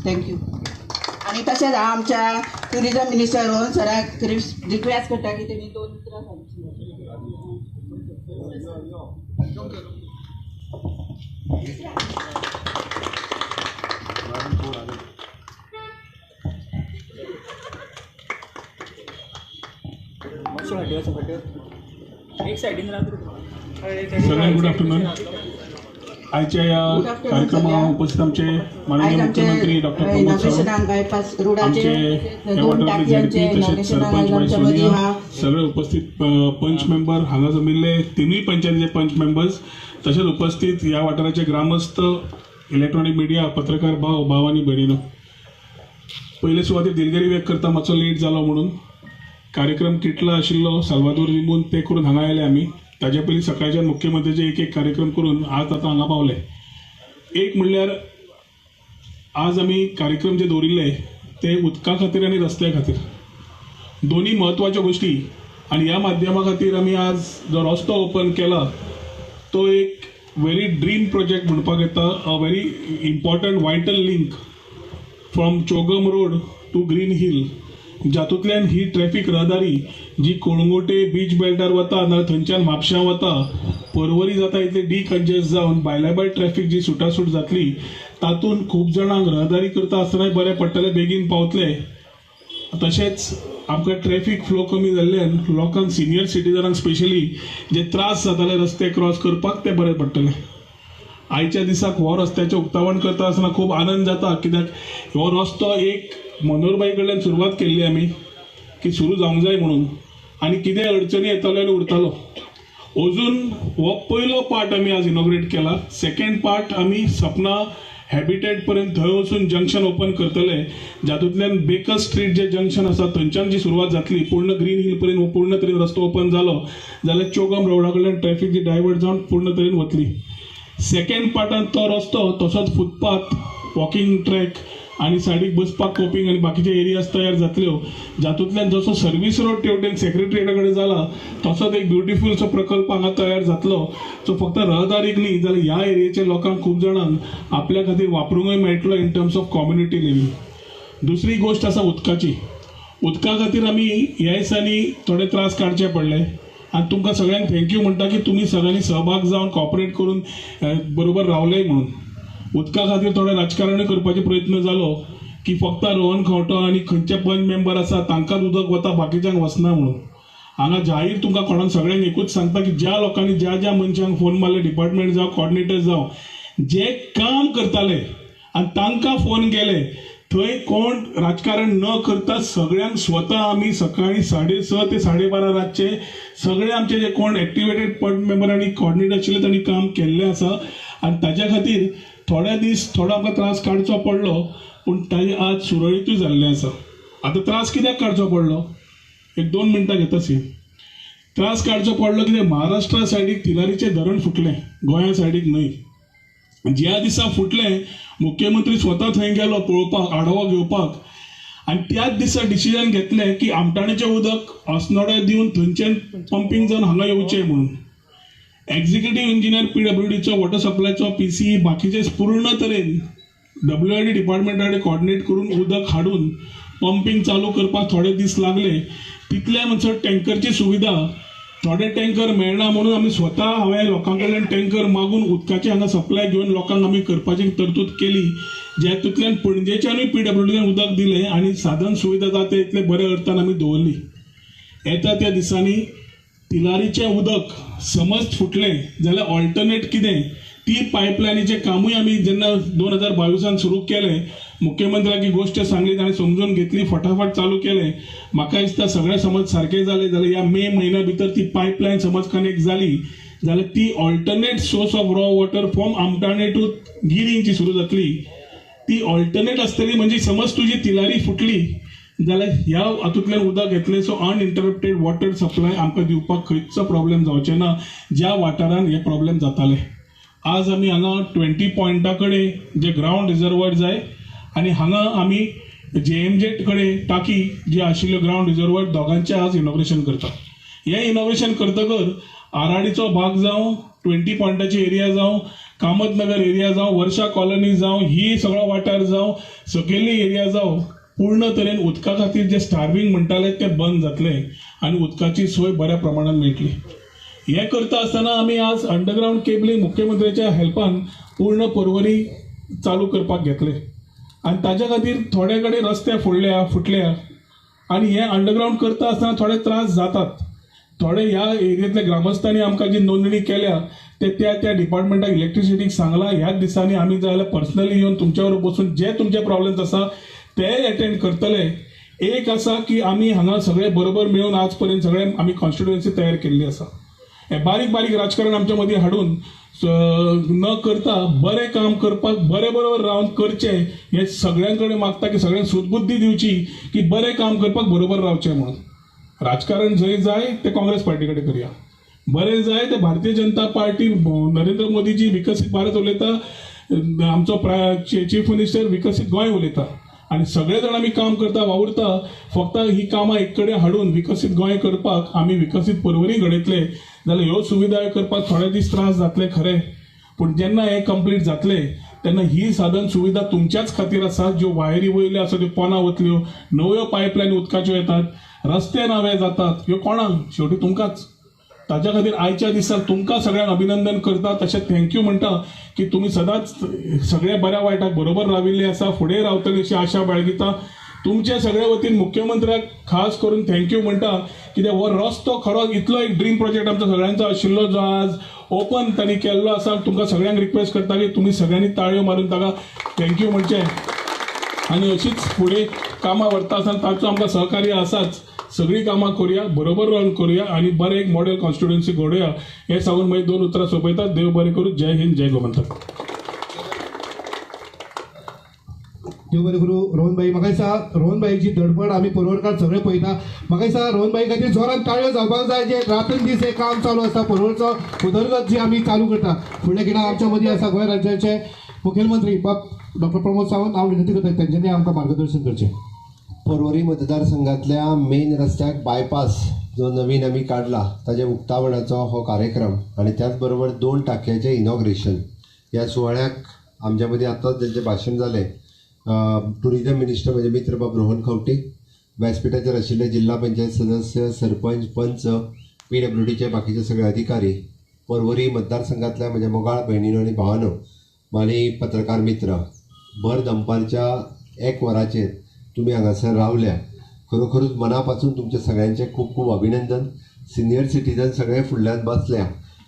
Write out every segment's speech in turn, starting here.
Thank you. आणि तशेंच हांव आमच्या टुरिजम मिनिस्टर रोहन सराक रिक्वेस्ट करता की तेणी 2 उतरां सांगची. सगळ्यांना गुड आफ्टरनून. आजच्या या कार्यक्रमात उपस्थित आमचे माननीय मुख्यमंत्री डॉक्टर प्रमोद सावंत, आमचे या वाठारांतले झेडपी तसेच सरपंच बाई सोनिया, सगळे उपस्थित पंच मेंबर हांगा जमिल्ले तिनूय पंचायतीचे पंच मेंबर्स, तसेच उपस्थित या वाठाराचे ग्रामस्थ, इलेक्ट्रॉनिक मिडिया, पत्रकार भाव आनी भयणीनो. पयले सुवातेर दिलगिरी व्यक्त करता मातसो लेट जालो म्हणून. कार्यक्रम किटला आशिल्लो साल्वादोर लिंबून ते करून हांगा आयले आमी. ताजे पयलीं सकाळच्यान मुख्यमंत्र्याचे एक कार्यक्रम करून आज आतां हांगा पावले. एक म्हणल्यार आज आमी कार्यक्रम जे दवरिल्ले ते उदका खातीर आनी रस्त्या खातीर, दोन्ही म्हत्वाच्यो गोश्टी. आनी ह्या माध्यमा खातीर आमी आज जो रस्तो ओपन केला तो एक व्हेरी ड्रीम प्रोजेक्ट म्हणपाक येता. A very important vital link from Chogam road to green hill, जातूंतल्यान ही ट्रॅफिक रहदारी जी कोळंगोटे बीच बेल्टार वता नाल्यार थंयच्यान म्हापशां वता, परवरी जाता इतले डिकंजेस्ट जावन बायलाबाय ट्रॅफिक जी सुटासूट जातली, तातूंत खूब जाणांक रहदारी करता आसतना बरें पडटलें, बेगीन पावतले. तशेंच आमकां ट्रॅफिक फ्लो कमी जाल्ल्यान लोकांक, सिनियर सिटीजनांक स्पेशली जे त्रास जाताले रस्ते क्रॉस करपाक, ते बरें पडटलें. आयच्या दिसाक हो रस्त्याचें उक्तावण करता आसतना खूब आनंद जाता, कित्याक हो रस्तो एक मनोहरबाई कडल्यान सुरवात केल्ली आमी की सुरू जावंक जाय म्हणून, आनी कितें अडचणी येताल्यो आनी उरतालो. अजून हो पयलो पार्ट आमी आज इनॉग्रेट केला. सेकंड पार्ट आमी सपना हॅबिटेट पर्यंत थंय वचून जंक्शन ओपन करतले, जातूंतल्यान बेकर स्ट्रीट जे जंक्शन आसा थंयच्यान जी सुरवात जातली, पूर्ण ग्रीन हिल पर्यंत पूर्ण तरेन रस्तो ओपन जालो जाल्यार चोगम रोडा कडल्यान ट्रॅफिक जी डायवर्ट जावन पूर्ण तरेन वतली. सेकंड पार्टान तो रस्तो तसोच फुटपाथ, वॉकिंग ट्रॅक आनी सायडीक बसपाक कोपिंग आनी बाकीचे एरियाज तयार जातल्यो, जातूंतल्यान जसो सर्वीस रोड टेवटेन सेक्रेटरिएटा कडेन जाला तसोच एक ब्युटिफूलसो प्रकल्प हांगा तयार जातलो, जो फक्त रहदारीक न्ही जाल्यार ह्या एरियेच्या लोकांक खूब जाणांक आपल्या खातीर वापरूंकय मेळटलो in terms of community living. दुसरी गोश्ट आसा उदकाची. उदका खातीर आमी ह्या दिसांनी थोडे त्रास काडचे पडले, आनी तुमकां सगळ्यांक थँक्यू म्हणटा की तुमी सगळ्यांनी सहभाग जावन कॉपरेट करून बरोबर रावले म्हणून. उदका खातीर थोडे राजकारणूय करपाचो प्रयत्न जालो की फक्त रोहन खंवटो आनी खंयचे पंच मेंबर आसा तांकांच उदक वता, बाकीच्यांक वचना म्हणून. हांगा जाहीर तुमकां कोणाक सगळ्यांक एकूच सांगता की ज्या लोकांनी ज्या मनशांक फोन मारले, डिपार्टमेंट जावं कॉर्डिनेटर जावं, जे काम करताले आनी तांकां फोन केले, थंय कोण राजकारण न करता सगळ्यांक स्वता आमी सकाळी 6:30 ते 12:30 रातचे सगळे आमचे जे कोण एक्टिवेटेड पंच मेंबर आनी कॉर्डिनेटर आशिल्ले तांणी काम केल्लें आसा. आनी ताच्या खातीर थोडे दीस थोडो आमकां त्रास काडचो पडलो, पूण ताजें आज सुरळीतूय जाल्लें आसा. आतां त्रास कित्याक काडचो पडलो? एक 2 मिनटां घेता सी. त्रास काडचो पडलो कित्याक महाराष्ट्रा सायडीक तिलारीचें धरण फुटलें, गोंया सायडीक न्हय. ज्या दिसा फुटलें मुख्यमंत्री स्वता थंय गेलो पळोवपाक, आढावो घेवपाक, आनी त्याच दिसा डिसिजन घेतलें की आमटाणेचें उदक अस्नोड्या दिवन थंयच्यान पंपिंग जावन हांगा येवचें म्हणून. एक्झिक्युटिव्ह इंजिनियर PWDचो, वॉटर सप्लायचो, PCE बाकीचे पूर्ण तरेन WID डिपार्टमेंटा कडेन कॉर्डिनेट करून उदक हाडून पंपिंग चालू करपाक थोडे दीस लागले. तितले म्हणसर टँकरची सुविधा, थोडे टँकर मेळना म्हणून आमी स्वता हांवें लोकां कडल्यान टँकर मागून उदकाची हांगा सप्लाय घेवन लोकांक आमी करपाची तरतूद केली, ज्यातूंतल्यान पणजेच्यानूय PWDन उदक दिलें आनी साधन सुविधा जाता इतले बरे अर्थान आमी दवरली. येता त्या दिसांनी तिलारीचें उदक समज फुटलें जाल्यार ऑल्टरनेट कितें, ती पायपलायनीचें कामूय आमी जेन्ना 2022 सुरू केलें, मुख्यमंत्र्याक ही गोश्ट सांगली, ताणें समजून घेतली, फटाफट चालू केलें. म्हाका दिसता सगळें समज सारकें जालें जाल्यार ह्या मे म्हयन्या भितर ती पायपलायन समज कनेक्ट जाली जाल्यार ती alternate source of raw water from Amthane to गिरिंची सुरू जातली. ती ऑल्टरनेट आसतली, म्हणजे समज तुजी तिलारी फुटली जाल्यार ह्या हातूंतल्यान उदक येतलें. सो अनइंटरप्टेड वॉटर सप्लाय आमकां दिवपाक खंयचो प्रॉब्लेम जावचें ना, ज्या वाठारांत हे प्रॉब्लेम जाताले. आज आमी हांगा 20 पॉयंटा कडेन जे ग्रावंड रिजर्वर जाय आनी हांगा आमी JMJ कडेन टाकी जी आशिल्ल्यो ग्रावंड रिजर्वर दोगांचें आज इनॉग्रेशन करता. हें इनॉग्रेशन करतकर आराडीचो भाग जावं 20 पॉयंटाची एरिया जावं, कामतनगर एरिया जावं, वर्षा कॉलनी जावं, ही सगळो वाठार जावं, सकयली एरिया जावं, पूर्ण तरेन उदका खातीर जे स्टार्विंग म्हणटाले ते बंद जातले आनी उदकाची सोय बऱ्या प्रमाणात मेळटली. हे करता आसतना आमी आज अंडरग्राउंड केबलिंग मुख्यमंत्र्याच्या हेल्पान पूर्ण पर्वरी चालू करपाक घेतले आनी ताच्या खातीर थोडे कडेन रस्ते फुटल्या आनी हे अंडरग्राउंड करता आसतना थोडे त्रास जातात. थोडे ह्या एरियेंतल्या ग्रामस्थांनी आमकां जी नोंदणी केल्या ते त्या डिपार्टमेंटाक इलेक्ट्रिसिटीक सांगलां ह्याच दिसांनी आमी जाय जाल्यार पर्सनली येवन तुमच्या बरोबर बसून जे तुमचे प्रॉब्लेम्स आसा ते अटेंड करतले. एक आसा की आमी हांगा सगळे बरोबर मेळून आज पर्यंत सगळे आमी कॉन्स्टिट्युएन्सी तयार केल्ली आसा. हे बारीक बारीक राजकारण आमच्या मदीं हाडून न करता बरें काम करपाक बरे बरोबर रावन करचें हे सगळ्यां कडेन मागता की सगळ्यांक सुदबुद्धी दिवची की बरें काम करपाक बरोबर रावचें म्हणून. राजकारण जंय जाय ते काँग्रेस पार्टी कडेन करया, बरें जाय ते भारतीय जनता पार्टी नरेंद्र मोदीजी विकसीत भारत उलयता, आमचो चीफ मिनिस्टर विकसीत गोंय उलयता आनी सगळे जाण आमी काम करता वावुरता. फक्त ही कामां एक कडेन हाडून विकसीत गोंय करपाक आमी विकसीत पर्वरी घडयतले जाल्यार ह्यो सुविधा करपाक थोडे दीस त्रास जातले खरे, पूण जेन्ना हे कंप्लीट जातले तेन्ना ही साधन सुविधा तुमच्याच खातीर आसा. ज्यो वायरी वयल्यो आसा त्यो पोना वतल्यो, नव्यो पायपलायन उदकाच्यो येतात, रस्ते नवे जातात, ह्यो कोणाक? शेवटी तुमकांच. ताच्या खातीर आयच्या दिसा तुमकां सगळ्यांक अभिनंदन करता, तशें थँक्यू म्हणटा की तुमी सदांच सगळे बऱ्या वायटाक बरोबर राविल्ले आसा, फुडें रावतली अशी आशा बाळगिता. तुमचे सगळे वतीन मुख्यमंत्र्याक खास करून थँक्यू म्हणटा कित्याक हो रस्तो खरो इतलो एक ड्रीम प्रोजेक्ट आमचो सगळ्यांचो आशिल्लो जो आज ओपन तांणी केल्लो आसा. तुमकां सगळ्यांक रिक्वेस्ट करता की तुमी सगळ्यांनी ताळयो मारून ताका थँक्यू म्हणचें आनी अशीच फुडें कामां व्हरता आसतना ताचो आमकां सहकार्य आसाच. सगळीं कामां करुया, बरोबर रावन करुया आनी बरें एक मॉडेल कॉन्स्टिट्युएन्सी घडोवया. हे सांगून मागीर 2 उतरां सोंपयतात. देव बरें करूं. जय हिंद, जय गोमंतक. देव बरें करूं. रोहनभाई, म्हाका दिसता रोहनभाईची धडपड आमी पर्वरकार सगळे पळयता. म्हाका दिसता रोहनभाई खातीर जोरान ताळयो जावपाक जाय, जे रात्रंदीस हे काम चालू आसता पर्वरचो उदरगत जी आमी चालू करता. फुडल्या कित्याक आमच्या मदीं आसा गोंय राज्याचे मुखेलमंत्री डॉक्टर प्रमोद सावंत. हांव विनंती करता तेंच्यांनी आमकां मार्गदर्शन करचें. पर्वरी मतदारसंघातल्या मेन रस्त्याक बायपास जो नवीन आमी काडला ताचे उक्तावणाचो हो कार्यक्रम आनी त्याच बरोबर 2 टांक्याचें इनॉग्रेशन ह्या सुवाळ्याक आमच्या मदीं आतांच जेंचें भाशण जालें टुरिजम मिनिस्टर म्हणजे मित्र बाब रोहन खंवटे, व्यासपीठाचेर आशिल्ले जिल्हा पंचायत सदस्य, सरपंच, पंच, PWDचे बाकीचे सगळे अधिकारी, पर्वरी मतदारसंघातल्या म्हणजे मोगाळ भयणीनो आनी भावानो, मानी पत्रकार मित्र, भर दनपारच्या 1 वराचेर तुम्ही हांगासर रावल्या. खरोखरूच मनापासून तुमचे सगळ्यांचे खूप खूप अभिनंदन. सिनियर सिटीजन सगळे फुडल्यान बसल्या.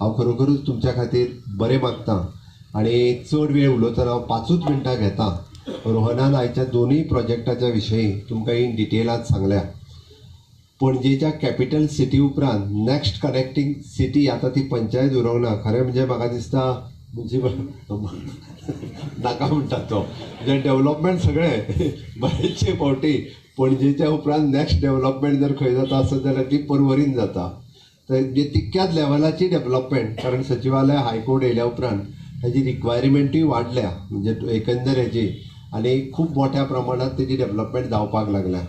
हांव खरोखरूच तुमच्या खातीर बरें मागतां आनी चड वेळ उलोवतना हांव 5 मिनटां घेता. रोहनान आयच्या 2 प्रोजेक्टाच्या विशयी तुमकां इन डिटेलात सांगल्या. पणजेच्या कॅपिटल सिटी उपरांत नेक्स्ट कनेक्टिंग सिटी आतां ती पंचायत उरोंक ना. खरें म्हणजे म्हाका दिसता म्युनिसिपल नाका म्हणटा तो म्हणजे डेव्हलपमेंट सगळे बरेचशे फावटी पणजेच्या उपरांत नेक्स्ट डेव्हलपमेंट जर खंय जाता आसत जाल्यार ती पर्वरीन जाता. तर तितक्याच लेवलाची डेव्हलपमेंट, कारण सचिवालय हायकोर्ट येयल्या उपरांत ताजी रिक्वायरमेंटूय वाडल्या म्हणजे एकंदर हेजी आनी खूब मोठ्या प्रमाणात तेजी डेव्हलपमेंट जावपाक लागल्या.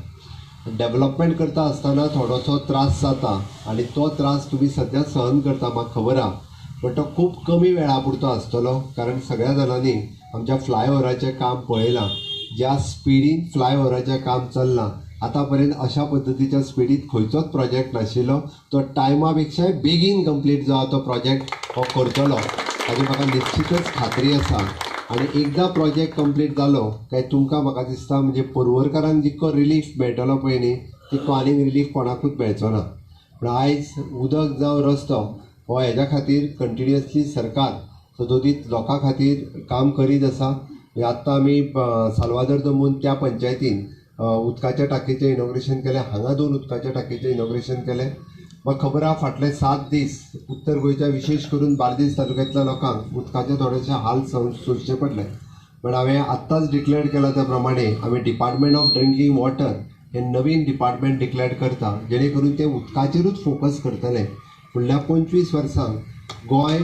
डेव्हलपमेंट करता आसतना थोडोसो त्रास जाता आनी तो त्रास तुमी सद्या सहन करता म्हाका खबर आहा, पण तो खूब कमी वेळा पुरतो आसतलो. कारण सगळ्या जाणांनी आमच्या फ्लायओव्हराचें काम पळयलां. ज्या स्पिडीन फ्लायओव्हराचें काम चल्लां आतां पर्यंत अशा पद्दतीच्या स्पिडीत खंयचोच प्रोजेक्ट नाशिल्लो. तो टायमा पेक्षाय बेगीन कंप्लीट जो आहा तो प्रोजेक्ट हो करतलो हाजी म्हाका निश्चितच खात्री आसा. आनी एकदां प्रोजेक्ट कंप्लीट जालो काय तुमकां म्हाका दिसता म्हणजे पर्वरकारांक जितको रिलीफ मेळटलो पळय न्ही तितको आनीक रिलीफ कोणाकूच मेळचो ना. पूण आयज उदक जावं रस्तो हो हेज्या खातीर कंटिन्युअसली सरकार सदोदीत लोकां खातीर काम करीत आसा. आत्तां आमी साल्वादोर दमून त्या पंचायतीन उदकाच्या टाकयेचें इनॉग्रेशन केलें. हांगा 2 उदकाच्या टाकयेचें इनॉग्रेशन केलें. म्हाका खबर आहा फाटले 7 दीस उत्तर गोंयच्या विशेश करून बार्देस तालुक्यांतल्या लोकांक उदकाचे थोडेशे हाल सोंसचे पडले. पण हांवें आत्ताच डिक्लेअर केला त्या प्रमाणे आमी डिपार्टमेंट ऑफ ड्रिंकींग वॉटर हे नवीन डिपार्टमेंट डिक्लेअर करता जेणे करून ते उदकाचेरूच फोकस करतले. फुडल्या 25 वर्सांक गोंय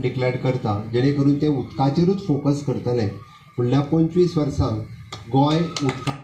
डिक्लेअर करता जेणे करून ते उदकाचेरूच फोकस करतले. फुडल्या 25 वर्सांक गोंय उदका